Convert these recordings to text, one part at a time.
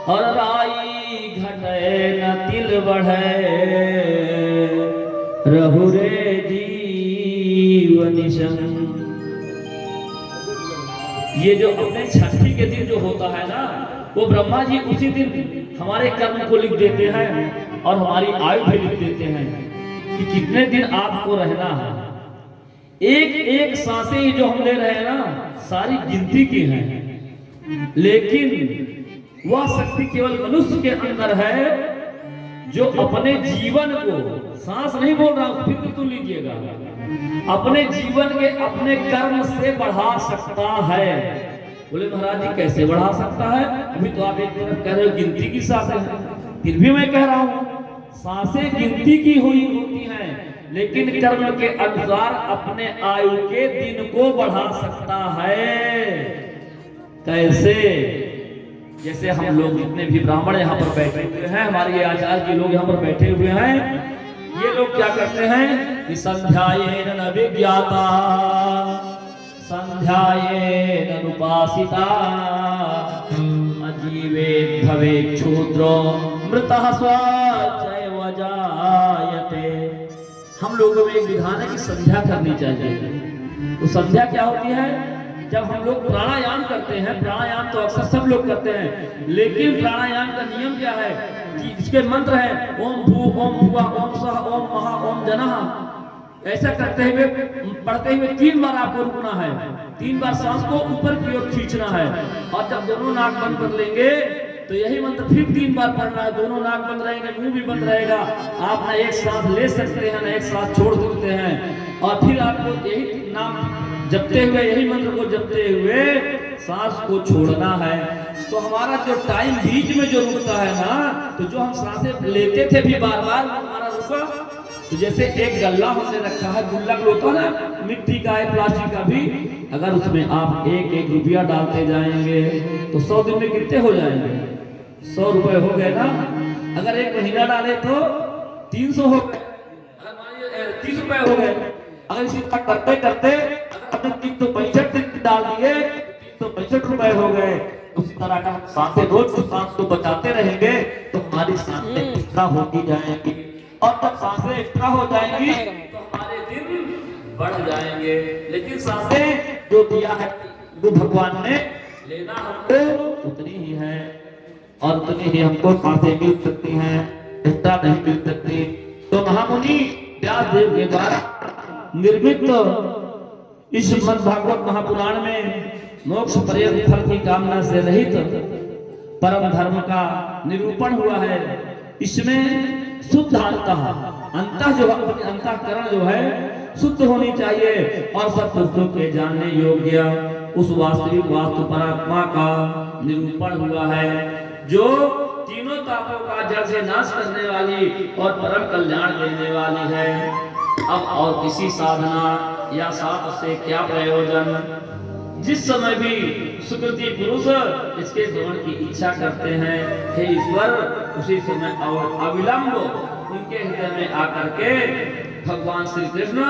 और राई घटे न तिल बढ़े, रहु रे जीवन संग। ये जो अपने छठी के दिन जो होता है ना, वो ब्रह्मा जी उसी दिन हमारे कर्म को लिख देते हैं और हमारी आयु भी लिख देते हैं कि कितने दिन आपको रहना है। एक एक सांसें जो हम ले रहे हैं ना, सारी गिनती की हैं, लेकिन वह शक्ति केवल मनुष्य के अंदर है जो अपने जीवन को, सांस नहीं बोल रहा हूं, फिर तो लीजिएगा, अपने जीवन के अपने कर्म से बढ़ा सकता है। बोले महाराज जी कैसे बढ़ा सकता है? अभी तो आप एक तरफ कह रहे हो गिनती की सांसें हैं, फिर भी मैं कह रहा हूं सांसें गिनती की हुई होती हैं, लेकिन कर्म के अनुसार अपने आयु के दिन को बढ़ा सकता है। कैसे? जैसे हम लोग जितने भी ब्राह्मण यहाँ पर बैठे हुए हैं, हमारे आचार्य जी लोग यहाँ पर बैठे हुए हैं, ये लोग क्या करते हैं कि संध्यायेन न विज्ञाता संध्यायेन उपासिता अजीवेत भवेत् क्षुद्रो मृतः स्वचैव जायते। हम लोगों में एक विधान है कि संध्या करनी चाहिए। तो संध्या क्या होती है? जब हम लोग प्राणायाम करते हैं, प्राणायाम तो अक्सर सब लोग करते हैं, लेकिन प्राणायाम का नियम क्या है कि इसके मंत्र है ओम भू ओम भुवा ओम सह ओम महा ओम जनः। ऐसा करते हुए पढ़ते हुए 3 बार आपको रुकना है, 3 बार सांस को ऊपर की ओर खींचना है, और जब दोनों नाक बंद कर लेंगे तो यही मंत्र फिर 3 बार पढ़ना है। दोनों नाक बंद रहेंगे, मुंह भी बंद रहेगा, आप ना एक सांस ले सकते हैं ना एक सांस छोड़ सकते हैं, और फिर आपको यही नाम जपते हुए, यही मंत्र को जपते हुए सांस को छोड़ना है। तो हमारा जो टाइम बीच में जो रुकता है ना, तो जो हम सांसें लेते थे भी बार बार हमारा रुका, तो जैसे एक गल्ला हमने रखा है, गुल्लक होता है ना मिट्टी का है, प्लास्टिक का भी, अगर उसमें आप 1-1 रुपया डालते जाएंगे तो 100 दिन में कितने हो जाएंगे? 100 रुपए हो गए ना। अगर 1 महीना डाले तो 300 हो गए, अगर मानिए 30 रुपए हो गए। अगर इसी तरह करते करते अगर 365 दिन डाल दिए 365 रुपए हो गए। उसी तरह अगर हम सांसें रोज को सांस को बचाते रहेंगे तो हमारी सांसें एक्स्ट्रा होती जाएंगी, और जब सांसें एक्स्ट्रा हो जाएंगी तो हमारे दिन बढ़ जाएंगे। लेकिन सांसें जो दिया है वो भगवान ने लेना हमको उतनी ही है, और उतनी ही हमको सांसें मिल सकती हैं, एक्स्ट्रा नहीं मिल सकती। तो महामुनि व्यास देव के द्वारा निर्मित इस श्रीमद् भागवत महापुराण में मोक्ष पर्यंत फल की कामना से रहित परम धर्म का निरूपण हुआ है। इसमें शुद्ध अंतः जो अंतःकरण जो है शुद्ध होनी चाहिए, और सब पुरुषों के जानने योग्य उस वास्तविक वास्तु परमात्मा का निरूपण हुआ है, जो तीनों तापों का जड़ से नाश करने वाली और परम कल्याण देने वाली है। अब और किसी साधना या साथ से क्या प्रयोजन? जिस समय भी सुकृति पुरुष इसके श्रवण की इच्छा करते हैं, हे ईश्वर, उसी समय और अविलंब उनके हृदय में आकर के भगवान श्री कृष्ण,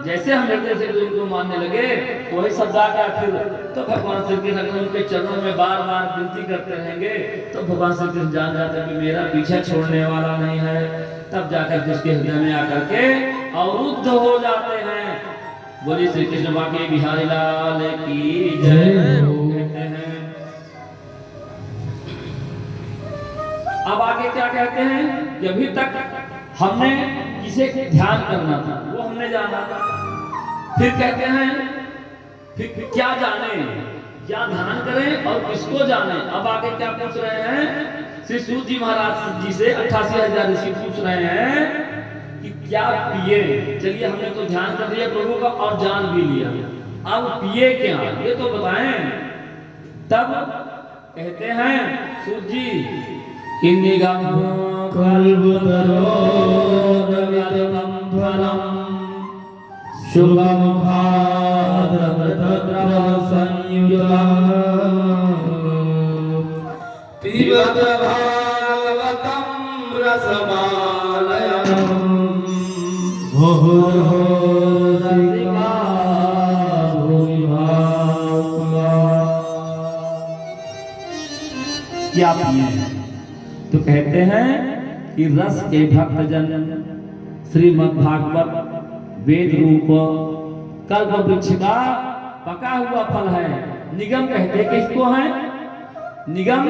जैसे हम हृदय से उनको मानने लगे वही शब्द आ गया फिर, तो भगवान श्री कृष्ण उनके चरणों में बार बार विनती करते रहेंगे, तो भगवान श्री कृष्ण जान जाते हैं कि मेरा पीछा छोड़ने वाला नहीं है। तब जाकर जिसके हृदय में आकर के अवरुद्ध हो जाते हैं। बोलिए श्री कृष्ण बाके बिहारी लाल की जय। अब आगे क्या कहते हैं कि अभी तक हमने किसे ध्यान करना था वो हमने जाना था, फिर कहते हैं फिर क्या जाने, क्या ध्यान करें और किसको जाने। अब आगे क्या पूछ रहे हैं श्री सूत जी महाराज जी से 88,000 ऋषि पूछ रहे हैं कि क्या पिए। चलिए हमने तो ध्यान कर लिया प्रभु का और जान भी लिया, अब पिए क्या ये तो बताएं। तब कहते हैं सूत जी किन्निगम कल्पतरो रवितम फलम शुभम भाद्रव संयुतम पिबत भागवतम रसमालयम क्या पिए? तो कहते हैं कि रस के भक्तजन श्रीमद् भागवत वेद रूप कल्प वृक्ष का पका हुआ फल है। निगम कहते किसको है? निगम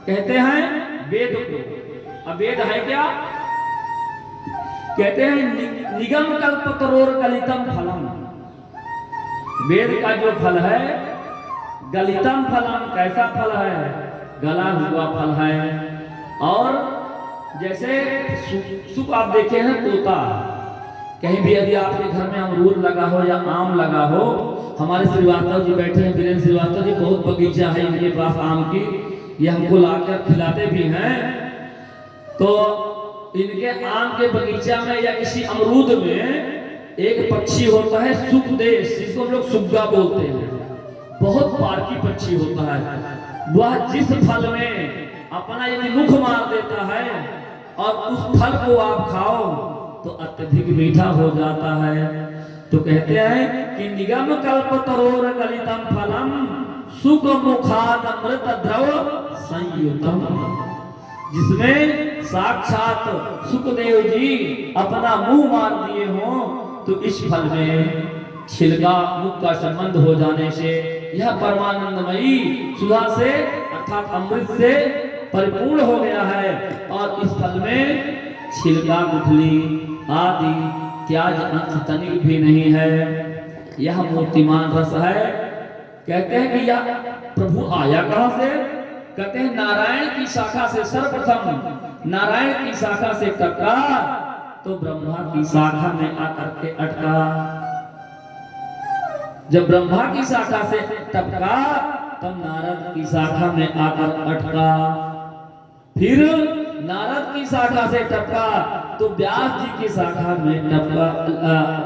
कहते हैं वेद को। अब वेद है क्या? कहते हैं निगम कल्पतरोर गलितम फलम। वेद का जो फल है गलितम फलम, कैसा फल है? गला हुआ फल है। और जैसे सुख आप देखे हैं तोता, कहीं भी यदि आपके घर में अमरूद लगा हो या आम लगा हो, हमारे श्रीवास्तव जी बैठे हैं, वीरेंद्र श्रीवास्तव जी, बहुत बगीचा है इनके पास आम की, ये हमको लाकर खिलाते भी हैं। तो इनके आम के बगीचा में या किसी अमरूद में एक पक्षी होता है सुखदेश, जिसको हम लोग सुग्गा बोलते हैं, बहुत पारकी पक्षी होता है। वह जिस फल में अपना यदि मुख मार देता है और उस फल को आप खाओ तो अत्यधिक मीठा हो जाता है। तो कहते हैं कि निगम कल्पतरोर गलितम फलम सुख मुखाद अमृत द्रव संयुतम, जिसमें साक्षात सुखदेव जी अपना मुंह मार दिए हो, तो इस फल में छिलका मुख का संबंध हो जाने से यह परमानंदमयी सुधा से अर्थात अमृत से परिपूर्ण हो गया है। और इस फल में छिलका, गुठली आदि त्याज अंश तनिक भी नहीं है। यह मूर्तिमान रस है। कहते हैं कि यह प्रभु आया कहां से? कहते हैं नारायण की शाखा से। सर्वप्रथम नारायण की शाखा से टपका तो ब्रह्मा की शाखा में आकर के अटका। जब ब्रह्मा की शाखा से टपका तब नारद की शाखा में आकर अटका। फिर नारद की शाखा से टपका तो व्यास जी की शाखा में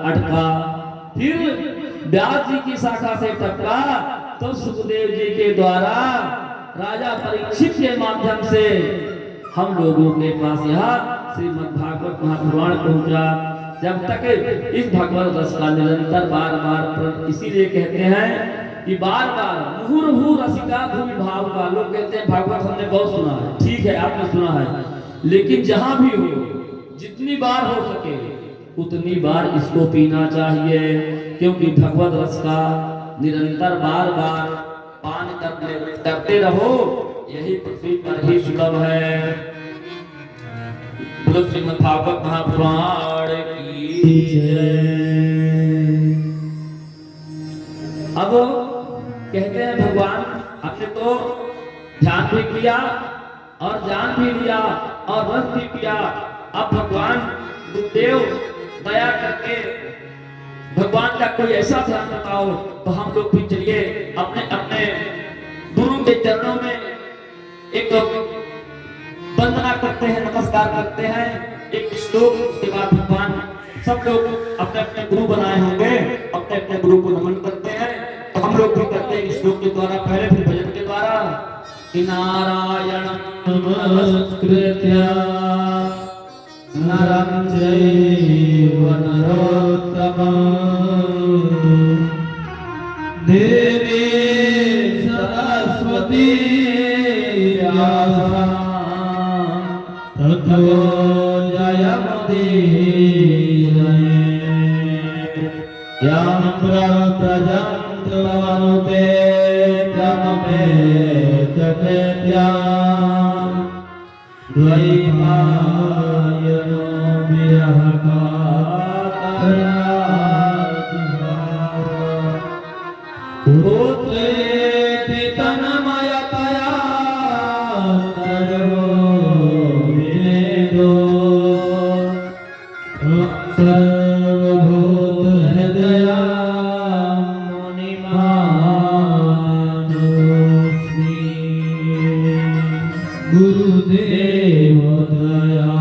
अटका। फिर व्यास जी की शाखा से टपका तो सुखदेव जी के द्वारा राजा परीक्षित के माध्यम से हम लोगों के पास यह श्रीमद् भागवत महापुराण पहुंचा। जब तक इस भगवत रस का निरंतर बार बार, इसीलिए कहते हैं कि बार बार मुहुर्मुहु रसिका भूमि भाव का। लोग कहते हैं भागवत हमने बहुत सुना है, ठीक है आपने सुना है, लेकिन जहां भी हो जितनी बार हो सके उतनी बार इसको पीना चाहिए, क्योंकि भगवत रस का निरंतर बार बार पान करते रहो, यही पृथ्वी पर ही सुलभ है। बोलो श्रीमद् भागवत महापुराण की जय। अब कहते हैं भगवान आपने तो ध्यान भी किया और जान भी लिया और रस भी पिया। अब भगवान गुरुदेव दया करके भगवान का कोई ऐसा ध्यान बताओ, तो हम लोग भी चलिए अपने अपने गुरु के चरणों में एक वंदना करते हैं, नमस्कार करते हैं, एक श्लोक, उसके बाद भगवान सब लोग अपने अपने गुरु बनाए होंगे, अपने अपने गुरु को नमन करते हैं। तो हम लोग भी करते हैं श्लोक के द्वारा, पहले फिर भजन के द्वारा। नारायणं नमस्कृत्य नरं चैव नरोत्तमं देवीं सरस्वती व्यासं ततो जयमुदीरये। यं प्रव्रजन्तु मनुते तमेतद्विद्यां द्वैपायनो विरहकातराः पुत्रेति तन्मयतया सर्वो विनेदो सर्वभूत हृदया मुनिमानतोऽस्मि गुरुदेव दया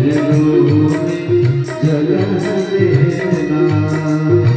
महलों में जगह देना।